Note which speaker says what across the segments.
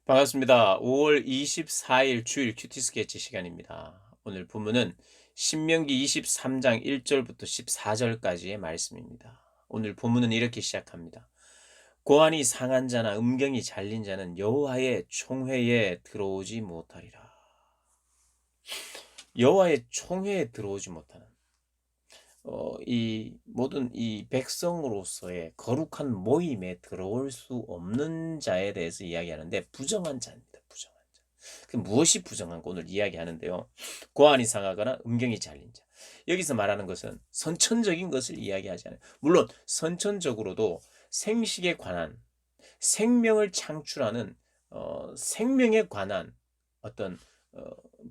Speaker 1: 반갑습니다. 5월 24일 주일 큐티 스케치 시간입니다. 오늘 본문은 신명기 23장 1절부터 14절까지의 말씀입니다. 오늘 본문은 이렇게 시작합니다. 고환이 상한 자나 음경이 잘린 자는 여호와의 총회에 들어오지 못하리라. 여호와의 총회에 들어오지 못하는 이 모든 이 백성으로서의 거룩한 모임에 들어올 수 없는 자에 대해서 이야기하는데 부정한 자입니다. 부정한 자. 그 무엇이 부정한 거 오늘 이야기하는데요. 고안이 상하거나 음경이 잘린 자. 여기서 말하는 것은 선천적인 것을 이야기하지 않아요. 물론 선천적으로도 생식에 관한 생명을 창출하는 생명에 관한 어떤 어,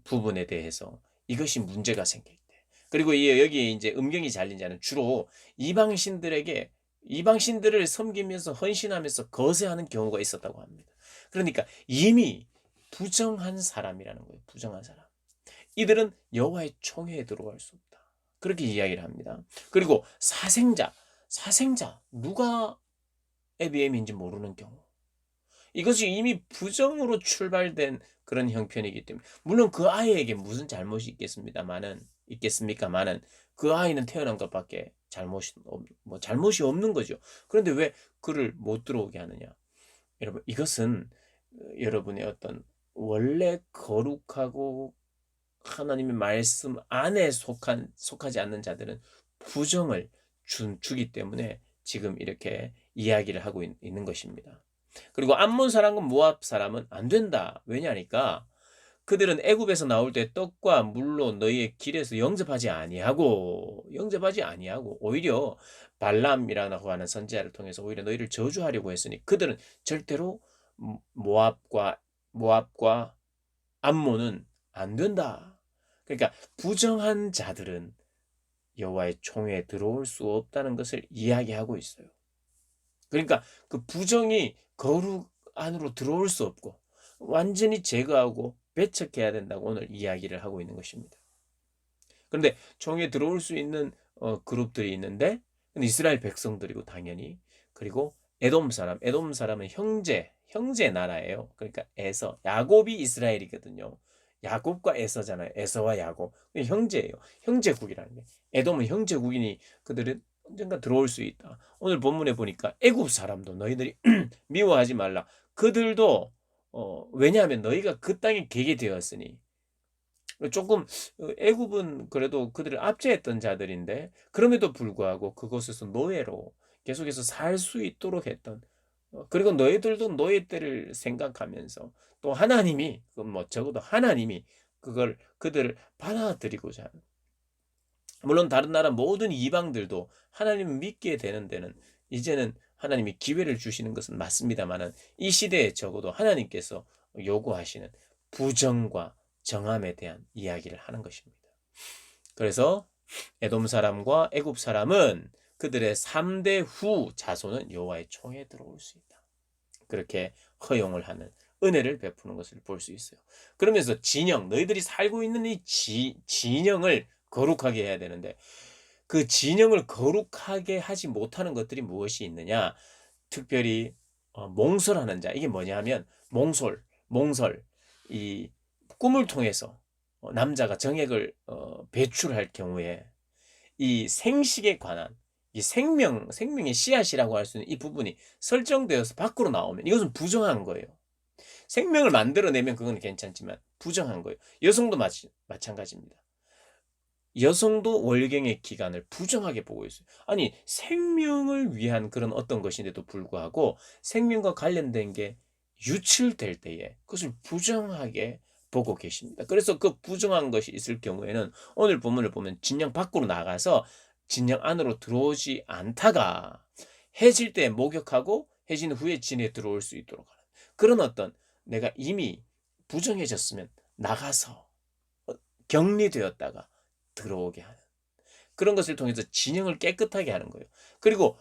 Speaker 1: 부분에 대해서 이것이 문제가 생길 때 그리고 여기에 이제 음경이 잘린 자는 주로 이방신들에게 이방신들을 섬기면서 헌신하면서 거세하는 경우가 있었다고 합니다. 그러니까 이미 부정한 사람이라는 거예요. 부정한 사람. 이들은 여호와의 총회에 들어갈 수 없다. 그렇게 이야기를 합니다. 그리고 사생자 누가 에비엠인지 모르는 경우. 이것이 이미 부정으로 출발된 그런 형편이기 때문에 물론 그 아이에게 무슨 잘못이 있겠습니까마는 그 아이는 태어난 것밖에 잘못이 없는 거죠. 그런데 왜 그를 못 들어오게 하느냐? 여러분 이것은 여러분의 어떤 원래 거룩하고 하나님의 말씀 안에 속하지 않는 자들은 부정을 주기 때문에 지금 이렇게 이야기를 하고 있는 것입니다. 그리고 암몬 사람과 모압 사람은 안 된다. 왜냐하니까 그들은 애굽에서 나올 때 떡과 물로 너희의 길에서 영접하지 아니하고 오히려 발람이라고 하는 선지자를 통해서 오히려 너희를 저주하려고 했으니 그들은 절대로 모압과 암몬은 안 된다. 그러니까 부정한 자들은 여호와의 총회에 들어올 수 없다는 것을 이야기하고 있어요. 그러니까 그 부정이 거룩 안으로 들어올 수 없고 완전히 제거하고 배척해야 된다고 오늘 이야기를 하고 있는 것입니다. 그런데 총회에 들어올 수 있는 그룹들이 있는데 이스라엘 백성들이고 당연히 그리고 에돔 사람은 형제 나라예요. 그러니까 야곱이 이스라엘이거든요. 야곱과 에서잖아요. 에서와 야곱. 형제예요. 형제국이라는 게. 에돔은 형제국이니 그들은 언젠가 들어올 수 있다. 오늘 본문에 보니까 애굽 사람도 너희들이 미워하지 말라. 그들도 왜냐하면 너희가 그 땅에 개게 되었으니 조금 애굽은 그래도 그들을 압제했던 자들인데 그럼에도 불구하고 그곳에서 노예로 계속해서 살 수 있도록 했던 그리고 너희들도 노예 때를 생각하면서 또 하나님이 뭐 적어도 하나님이 그들을 받아들이고자 하는 물론 다른 나라 모든 이방들도 하나님을 믿게 되는 데는 이제는 하나님이 기회를 주시는 것은 맞습니다만은 이 시대에 적어도 하나님께서 요구하시는 부정과 정함에 대한 이야기를 하는 것입니다. 그래서 에돔 사람과 애굽 사람은 그들의 3대 후 자손은 여호와의 총에 들어올 수 있다. 그렇게 허용을 하는 은혜를 베푸는 것을 볼 수 있어요. 그러면서 너희들이 살고 있는 이 진영을 거룩하게 해야 되는데 그 진영을 거룩하게 하지 못하는 것들이 무엇이 있느냐? 특별히 몽설하는 자. 이게 뭐냐 하면 몽설. 이 꿈을 통해서 남자가 정액을 배출할 경우에 이 생식에 관한 이 생명의 씨앗이라고 할 수 있는 이 부분이 설정되어서 밖으로 나오면 이것은 부정한 거예요. 생명을 만들어내면 그건 괜찮지만 부정한 거예요. 여성도 마찬가지입니다. 여성도 월경의 기간을 부정하게 보고 있어요. 아니 생명을 위한 그런 어떤 것인데도 불구하고 생명과 관련된 게 유출될 때에 그것을 부정하게 보고 계십니다. 그래서 그 부정한 것이 있을 경우에는 오늘 본문을 보면 진영 밖으로 나가서 진영 안으로 들어오지 않다가 해질 때 목욕하고 해진 후에 진에 들어올 수 있도록 하는 그런 어떤 내가 이미 부정해졌으면 나가서 격리되었다가 들어오게 하는 그런 것을 통해서 진영을 깨끗하게 하는 거예요. 그리고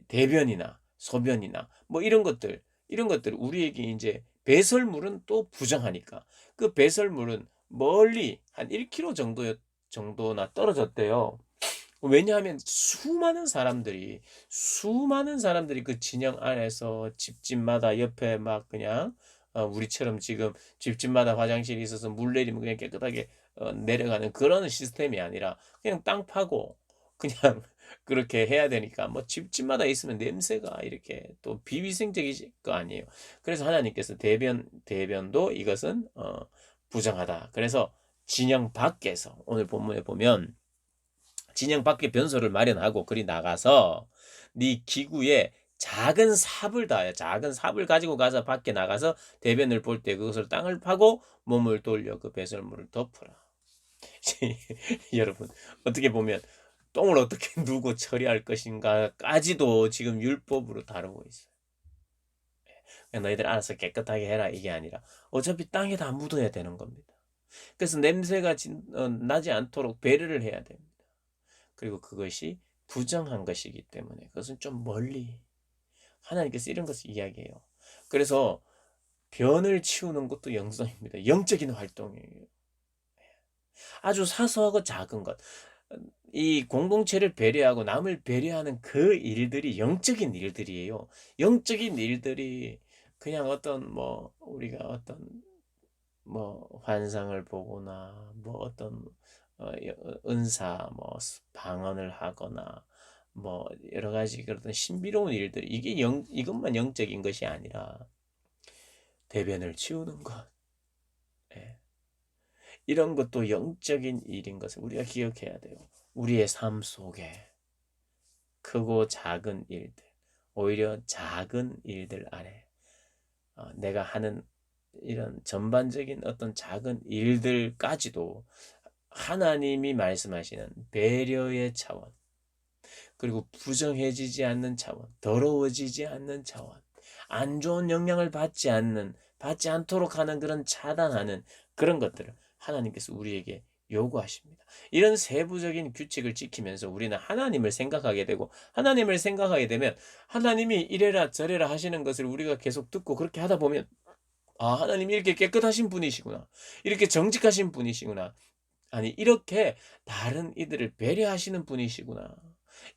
Speaker 1: 대변이나 소변이나 뭐 이런 것들 우리에게 이제 배설물은 또 부정하니까 그 배설물은 멀리 한 1km 정도나 떨어졌대요. 왜냐하면 수많은 사람들이 그 진영 안에서 집집마다 옆에 막 그냥 우리처럼 지금 집집마다 화장실이 있어서 물 내리면 그냥 깨끗하게 내려가는 그런 시스템이 아니라 그냥 땅 파고 그냥 그렇게 해야 되니까 뭐 집집마다 있으면 냄새가 이렇게 또 비위생적일 거 아니에요. 그래서 하나님께서 대변도 이것은 부정하다. 그래서 진영 밖에서 오늘 본문에 보면 진영 밖에 변소를 마련하고 그리 나가서 네 기구에 작은 삽을 다하여 작은 삽을 가지고 가서 밖에 나가서 대변을 볼 때 그것을 땅을 파고 몸을 돌려 그 배설물을 덮으라. 여러분 어떻게 보면 똥을 어떻게 누고 처리할 것인가까지도 지금 율법으로 다루고 있어요. 그냥 너희들 알아서 깨끗하게 해라 이게 아니라 어차피 땅에 다 묻어야 되는 겁니다. 그래서 냄새가 나지 않도록 배려를 해야 됩니다. 그리고 그것이 부정한 것이기 때문에 그것은 좀 멀리 하나님께서 이런 것을 이야기해요. 그래서 변을 치우는 것도 영성입니다. 영적인 활동이에요. 아주 사소하고 작은 것. 이 공동체를 배려하고 남을 배려하는 그 일들이 영적인 일들이에요. 영적인 일들이 그냥 어떤 뭐 우리가 어떤 뭐 환상을 보거나 뭐 어떤 은사 뭐 방언을 하거나 뭐 여러 가지 그런 신비로운 일들 이게 이것만 영적인 것이 아니라 대변을 치우는 것 예. 이런 것도 영적인 일인 것을 우리가 기억해야 돼요. 우리의 삶 속에 크고 작은 일들 오히려 작은 일들 안에 내가 하는 이런 전반적인 어떤 작은 일들까지도 하나님이 말씀하시는 배려의 차원, 그리고 부정해지지 않는 차원, 더러워지지 않는 차원, 안 좋은 영향을 받지 않도록 하는 그런 차단하는 그런 것들을 하나님께서 우리에게 요구하십니다. 이런 세부적인 규칙을 지키면서 우리는 하나님을 생각하게 되고, 하나님을 생각하게 되면 하나님이 이래라 저래라 하시는 것을 우리가 계속 듣고 그렇게 하다 보면 하나님이 이렇게 깨끗하신 분이시구나. 이렇게 정직하신 분이시구나. 아니 이렇게 다른 이들을 배려하시는 분이시구나.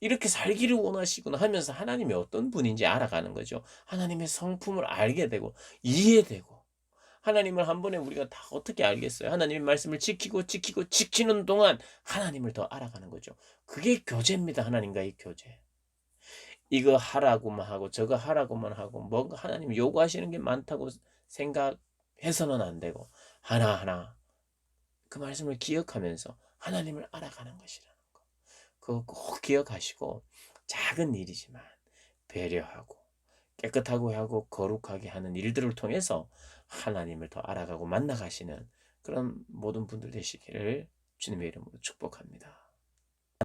Speaker 1: 이렇게 살기를 원하시구나 하면서 하나님이 어떤 분인지 알아가는 거죠. 하나님의 성품을 알게 되고 이해되고 하나님을 한 번에 우리가 다 어떻게 알겠어요? 하나님의 말씀을 지키는 동안 하나님을 더 알아가는 거죠. 그게 교제입니다. 하나님과의 교제. 이거 하라고만 하고 저거 하라고만 하고 뭔가 하나님 요구하시는 게 많다고 생각해서는 안 되고 하나하나 그 말씀을 기억하면서 하나님을 알아가는 것이라는 거. 그거 꼭 기억하시고 작은 일이지만 배려하고 깨끗하고 하고 거룩하게 하는 일들을 통해서 하나님을 더 알아가고 만나가시는 그런 모든 분들 되시기를 주님의 이름으로 축복합니다.